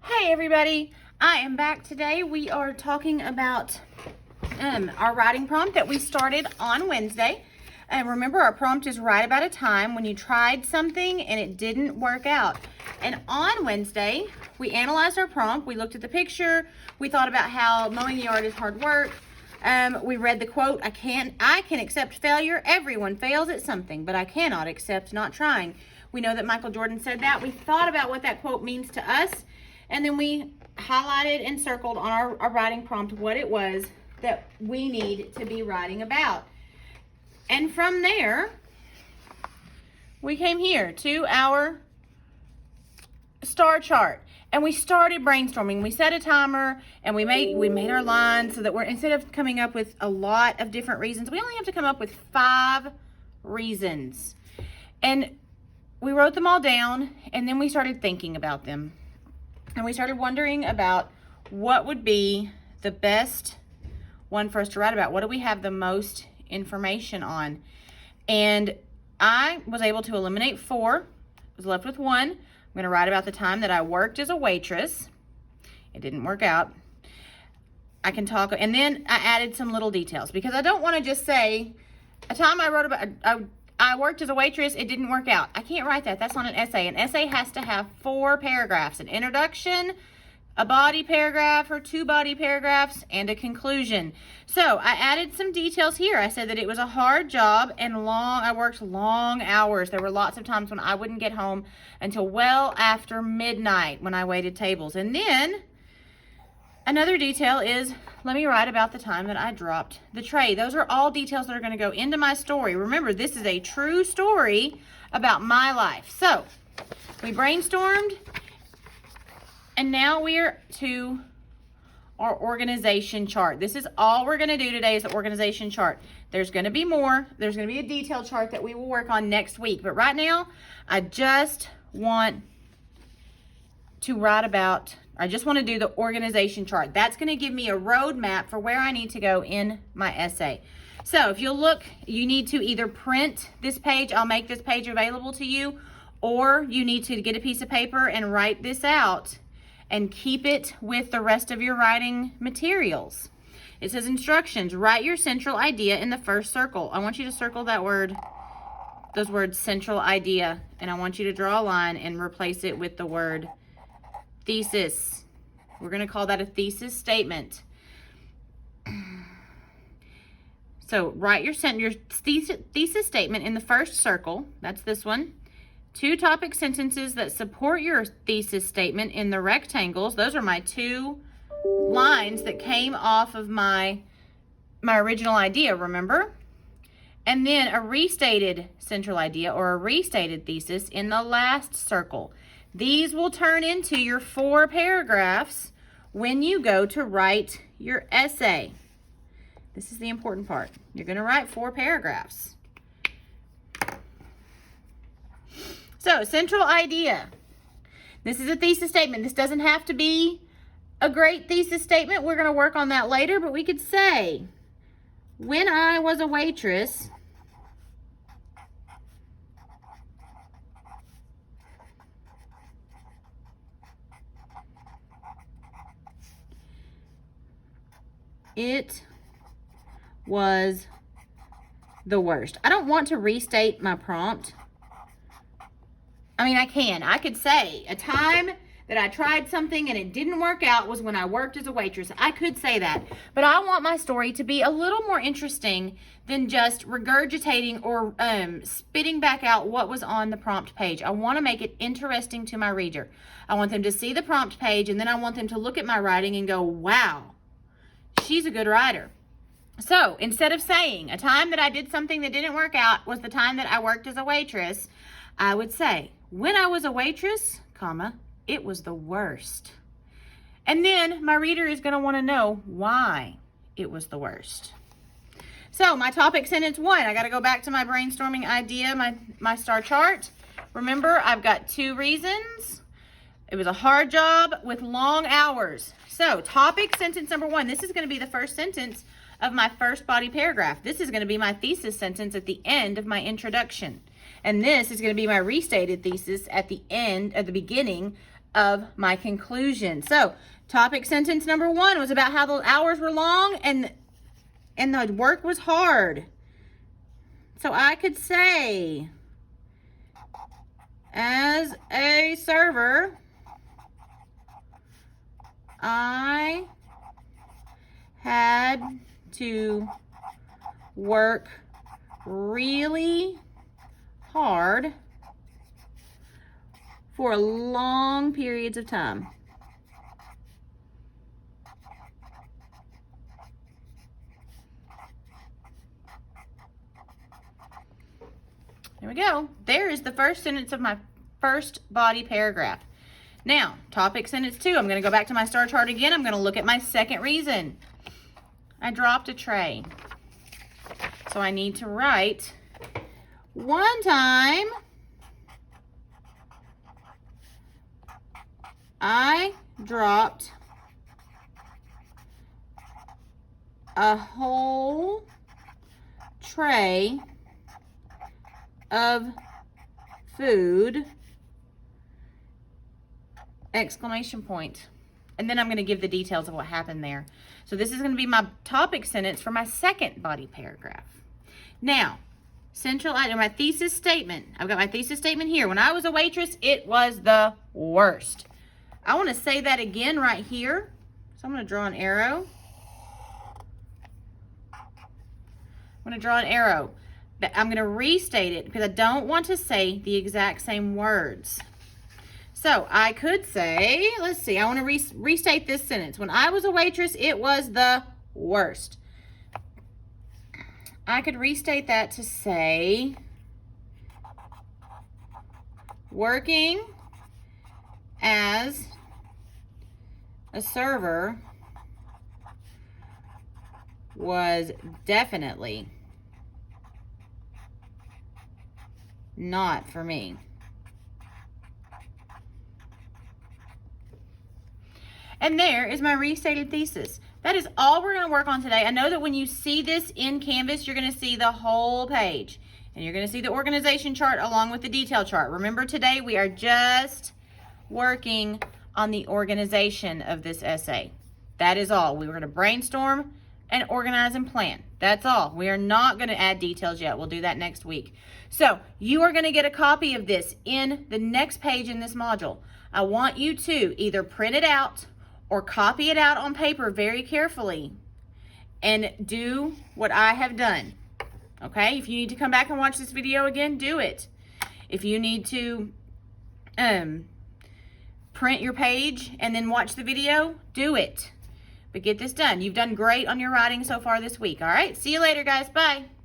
Hey everybody, I am back today. We are talking about our writing prompt that we started on Wednesday. And remember, our prompt is write about a time when you tried something and it didn't work out. And on Wednesday, we analyzed our prompt. We looked at the picture. We thought about how mowing the yard is hard work. We read the quote, I can accept failure. Everyone fails at something, but I cannot accept not trying. We know that Michael Jordan said that. We thought about what that quote means to us. And then we highlighted and circled on our writing prompt what it was that we need to be writing about. And from there, we came here to our star chart. And we started brainstorming. We set a timer and we made our lines so that instead of coming up with a lot of different reasons, we only have to come up with 5 reasons. And we wrote them all down, and then we started thinking about them. And we started wondering about what would be the best one for us to write about. What do we have the most information on? And I was able to eliminate 4. I was left with 1. I'm going to write about the time that I worked as a waitress. It didn't work out. I can talk, and then I added some little details because I don't want to just say a time I wrote about, I worked as a waitress, it didn't work out. I can't write that. That's not an essay. An essay has to have 4 paragraphs, an introduction, a body paragraph or 2 body paragraphs, and a conclusion. So I added some details here. I said that it was a hard job and I worked long hours. There were lots of times when I wouldn't get home until well after midnight when I waited tables. And then another detail is, let me write about the time that I dropped the tray. Those are all details that are going to go into my story. Remember, this is a true story about my life. So we brainstormed, and now we're to our organization chart. This is all we're going to do today is the organization chart. There's going to be more. There's going to be a detailed chart that we will work on next week. But right now, I just want to do the organization chart. That's going to give me a roadmap for where I need to go in my essay. So if you'll look, you need to either print this page. I'll make this page available to you, or you need to get a piece of paper and write this out and keep it with the rest of your writing materials. It says instructions. Write your central idea in the first circle. I want you to circle those words central idea, and I want you to draw a line and replace it with the word thesis. We're going to call that a thesis statement. So write your thesis statement in the first circle. That's this one. 2 topic sentences that support your thesis statement in the rectangles. Those are my 2 lines that came off of my original idea, remember? And then a restated central idea or a restated thesis in the last circle. These will turn into your 4 paragraphs when you go to write your essay. This is the important part. You're going to write 4 paragraphs. So, central idea. This is a thesis statement. This doesn't have to be a great thesis statement. We're going to work on that later, but we could say, when I was a waitress, it was the worst. I don't want to restate my prompt. I mean, I could say a time that I tried something and it didn't work out was when I worked as a waitress. I could say that, but I want my story to be a little more interesting than just regurgitating or spitting back out what was on the prompt page. I want to make it interesting to my reader. I want them to see the prompt page, and then I want them to look at my writing and go, wow, she's a good writer. So instead of saying a time that I did something that didn't work out was the time that I worked as a waitress, I would say, when I was a waitress, comma, it was the worst. And then my reader is going to want to know why it was the worst. So my topic sentence 1, I got to go back to my brainstorming idea, my star chart. Remember, I've got 2 reasons. It was a hard job with long hours. So topic sentence number 1, this is going to be the first sentence of my first body paragraph. This is going to be my thesis sentence at the end of my introduction. And this is going to be my restated thesis at the beginning of my conclusion. So, topic sentence number 1 was about how the hours were long and the work was hard. So I could say, as a server, I had to work really hard for long periods of time. There we go. There is the first sentence of my first body paragraph. Now, topic sentence 2. I'm going to go back to my star chart again. I'm going to look at my second reason. I dropped a tray. So I need to write, one time I dropped a whole tray of food, exclamation point. And then I'm going to give the details of what happened there. So this is going to be my topic sentence for my second body paragraph. Now, central item, my thesis statement. I've got my thesis statement here. When I was a waitress, it was the worst. I want to say that again right here. So I'm going to draw an arrow. I'm going to draw an arrow. I'm going to restate it because I don't want to say the exact same words. So I could say, let's see, I want to restate this sentence. When I was a waitress, it was the worst. I could restate that to say, working as a server was definitely not for me. And there is my restated thesis. That is all we're going to work on today. I know that when you see this in Canvas, you're going to see the whole page. And you're going to see the organization chart along with the detail chart. Remember, today we are just working on the organization of this essay. That is all. We were going to brainstorm and organize and plan. That's all. We are not going to add details yet. We'll do that next week. So you are going to get a copy of this in the next page in this module. I want you to either print it out or copy it out on paper very carefully and do what I have done. Okay? If you need to come back and watch this video again, do it. If you need to print your page and then watch the video, do it. But get this done. You've done great on your writing so far this week. All right? See you later, guys. Bye.